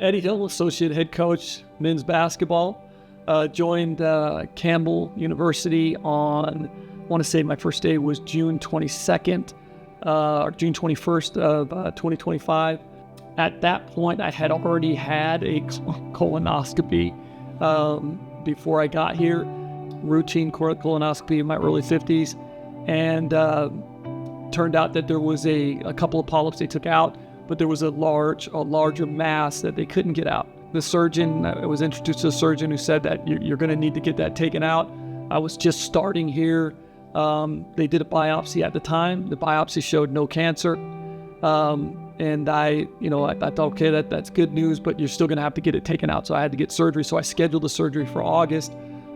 Eddie Hill, associate head coach, men's basketball. Joined Campbell University on, I want to say my first day was June 22nd or June 21st of 2025. At that point, I had already had a colonoscopy before I got here, routine colonoscopy in my early 50s, and turned out that there was a couple of polyps they took out, but there was a larger mass that they couldn't get out. The surgeon, I was introduced to a surgeon who said that you're going to need to get that taken out. I was just starting here. They did a biopsy at the time. The biopsy showed no cancer. And I thought, okay, that's good news, but you're still going to have to get it taken out. So I had to get surgery. So I scheduled the surgery for August.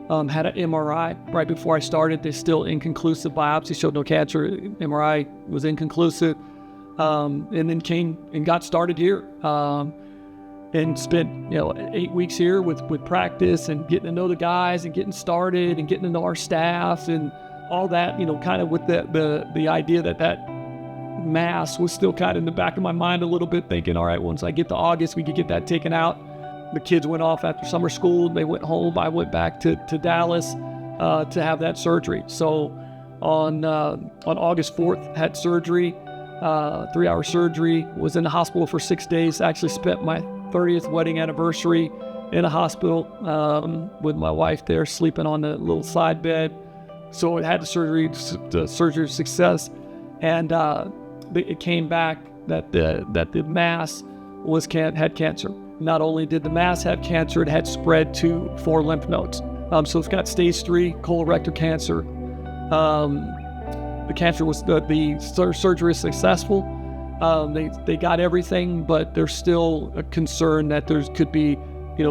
Had an MRI right before I started. They're still inconclusive. Biopsy showed no cancer. MRI was inconclusive. And then came and got started here. And spent 8 weeks here with practice and getting to know the guys and getting started and getting to know our staff and all that, kind of with the idea that mass was still kind of in the back of my mind a little bit, thinking, all right, once I get to August, we could get that taken out. The kids went off after summer school. They went home. I went back to Dallas to have that surgery. So on August 4th, had surgery, 3-hour surgery, was in the hospital for 6 days. Actually spent my 30th wedding anniversary in a hospital with my wife there, sleeping on the little side bed. So I had the surgery success, and it came back that the mass had cancer. Not only did the mass have cancer, it had spread to 4 lymph nodes. So it's got stage 3 colorectal cancer. The cancer was the surgery is successful. They got everything, but there's still a concern that there could be,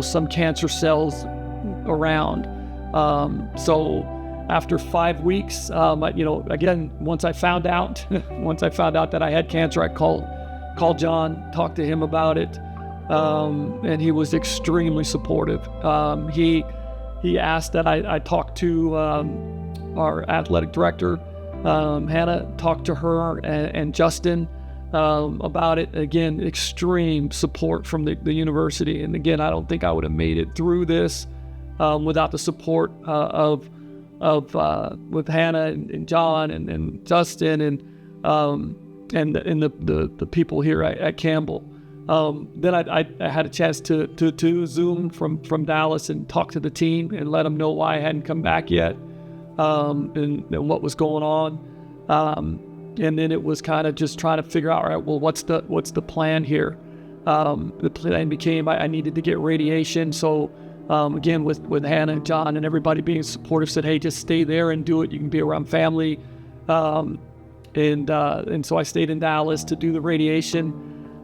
some cancer cells around. So after 5 weeks, again, once I found out that I had cancer, I called John, talked to him about it, and he was extremely supportive. He asked that I talk to our athletic director, Hannah, talked to her and Justin about it. Again, extreme support from the university. And again, I don't think I would have made it through this without the support with Hannah and John and Justin and the people here at Campbell. Then I had a chance to Zoom from Dallas and talk to the team and let them know why I hadn't come back yet, and what was going on. And then it was kind of just trying to figure out, all right, well, what's the plan here? The plan became I needed to get radiation. So again, with Hannah and John and everybody being supportive, said, hey, just stay there and do it. You can be around family. And so I stayed in Dallas to do the radiation.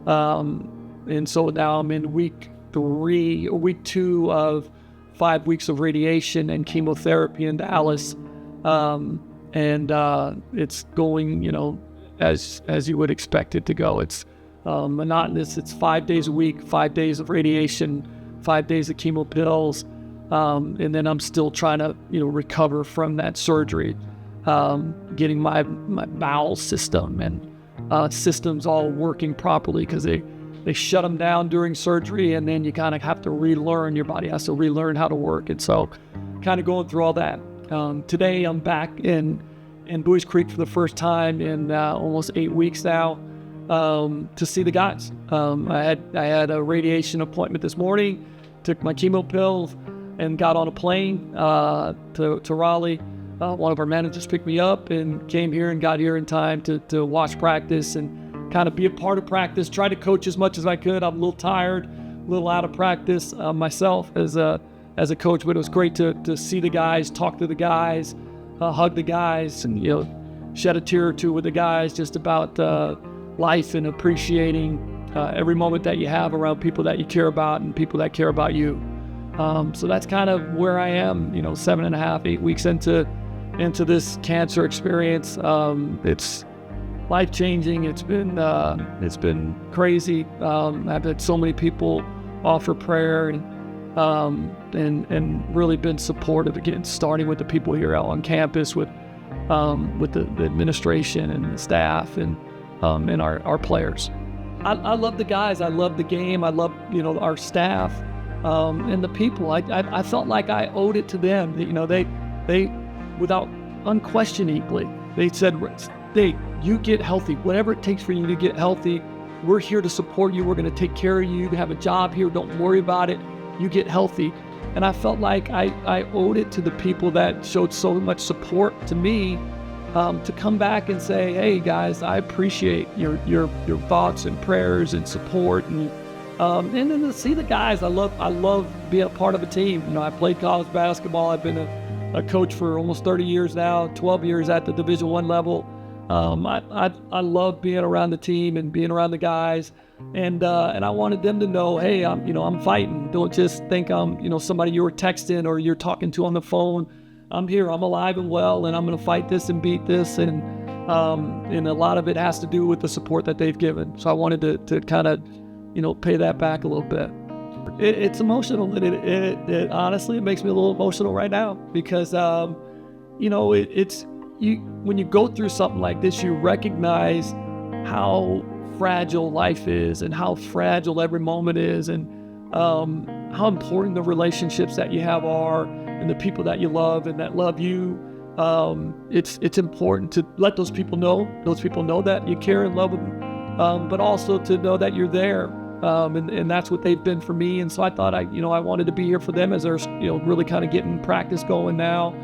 And so now I'm in week 2 of 5 weeks of radiation and chemotherapy in Dallas. And it's going, as you would expect it to go. It's monotonous. It's 5 days a week, 5 days of radiation, 5 days of chemo pills. And then I'm still trying to, recover from that surgery, getting my bowel system and systems all working properly, because they shut them down during surgery, and then you kind of have to relearn. Your body has to relearn how to work. And so kind of going through all that. Today I'm back in Buies Creek for the first time in almost 8 weeks now, to see the guys. I had a radiation appointment this morning, took my chemo pills, and got on a plane to Raleigh. One of our managers picked me up and came here and got here in time to watch practice and kind of be a part of practice. Try to coach as much as I could. I'm a little tired, a little out of practice myself as a coach, but it was great to see the guys, talk to the guys, hug the guys, and shed a tear or two with the guys just about life and appreciating every moment that you have around people that you care about and people that care about you. So that's kind of where I am, 7.5, 8 weeks into this cancer experience. It's life-changing. It's been crazy. I've had so many people offer prayer and really been supportive, again, starting with the people here out on campus, with the administration and the staff and our players. I love the guys. I love the game. I love, our staff, and the people. I felt like I owed it to them. They without unquestioningly, they said, you get healthy, whatever it takes for you to get healthy. We're here to support you. We're going to take care of you. You have a job here. Don't worry about it. You get healthy. And I felt like I owed it to the people that showed so much support to me, to come back and say, hey guys, I appreciate your thoughts and prayers and support, and then to see the guys. I love being a part of a team. I played college basketball. I've been a coach for almost 30 years now, 12 years at the Division I level. I love being around the team and being around the guys, and I wanted them to know, hey, I'm fighting. Don't just think I'm somebody you were texting or you're talking to on the phone. I'm here. I'm alive and well, and I'm going to fight this and beat this, and a lot of it has to do with the support that they've given. So I wanted to kind of pay that back a little bit. It's emotional. It honestly, it makes me a little emotional right now because it's. When you go through something like this, you recognize how fragile life is and how fragile every moment is, and how important the relationships that you have are, and the people that you love and that love you. It's important to let those people know that you care and love them, but also to know that you're there, and that's what they've been for me. And so I thought I wanted to be here for them as they're really kind of getting practice going now.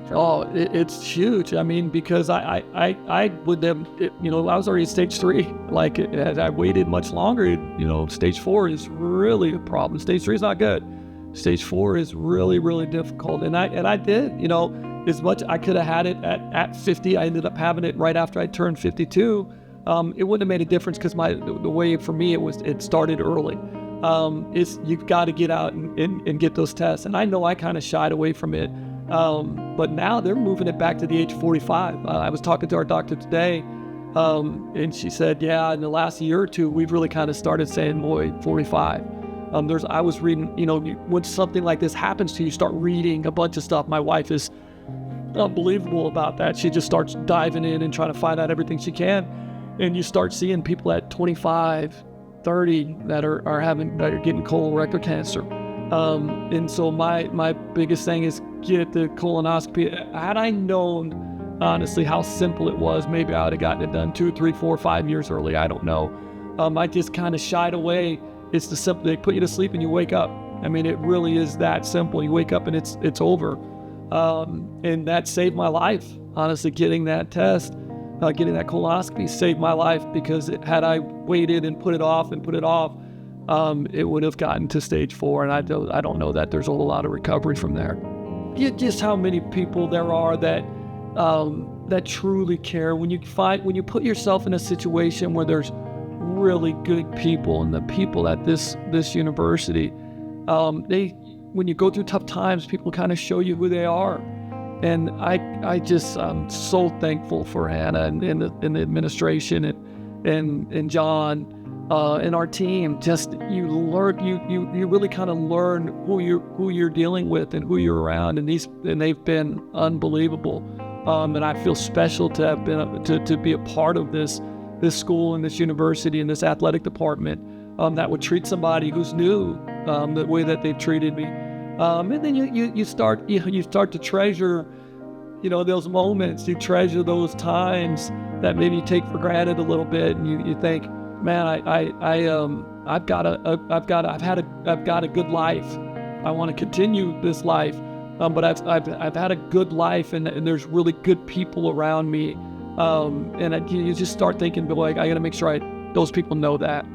Oh, it's huge. I mean, because I would have, I was already at stage 3. Like, had I waited much longer, stage 4 is really a problem. Stage 3 is not good. Stage 4 is really, really difficult. And I did, as much I could have had it at 50. I ended up having it right after I turned 52. It wouldn't have made a difference because the way for me it started early. You've got to get out and get those tests. And I know I kind of shied away from it. But now they're moving it back to the age 45. I was talking to our doctor today, and she said, yeah, in the last year or two, we've really kind of started saying, boy, 45. I was reading, when something like this happens to you, start reading a bunch of stuff. My wife is unbelievable about that. She just starts diving in and trying to find out everything she can. And you start seeing people at 25, 30 that are getting colorectal cancer. And so my biggest thing is get the colonoscopy. Had I known, honestly, how simple it was, maybe I would have gotten it done 2, 3, 4, 5 years early. I don't know. I just kind of shied away. It's the simple. They put you to sleep and you wake up. I mean, it really is that simple. You wake up and it's over. And that saved my life. Honestly, getting that test, getting that colonoscopy saved my life, because had I waited and put it off, it would have gotten to stage 4, and I don't know that there's a whole lot of recovery from there. Just how many people there are that truly care. When you put yourself in a situation where there's really good people, and the people at this university, when you go through tough times, people kind of show you who they are. And I'm so thankful for Hannah and the administration and John. In our team, just you really kind of learn who you're dealing with and who you're around, and they've been unbelievable. And I feel special to have been to be a part of this school and this university and this athletic department that would treat somebody who's new the way that they've treated me. And then you start to treasure those moments. You treasure those times that maybe you take for granted a little bit, and you think, man, I've got a good life. I want to continue this life, but I've had a good life, and there's really good people around me, and you just start thinking, boy, I got to make sure those people know that.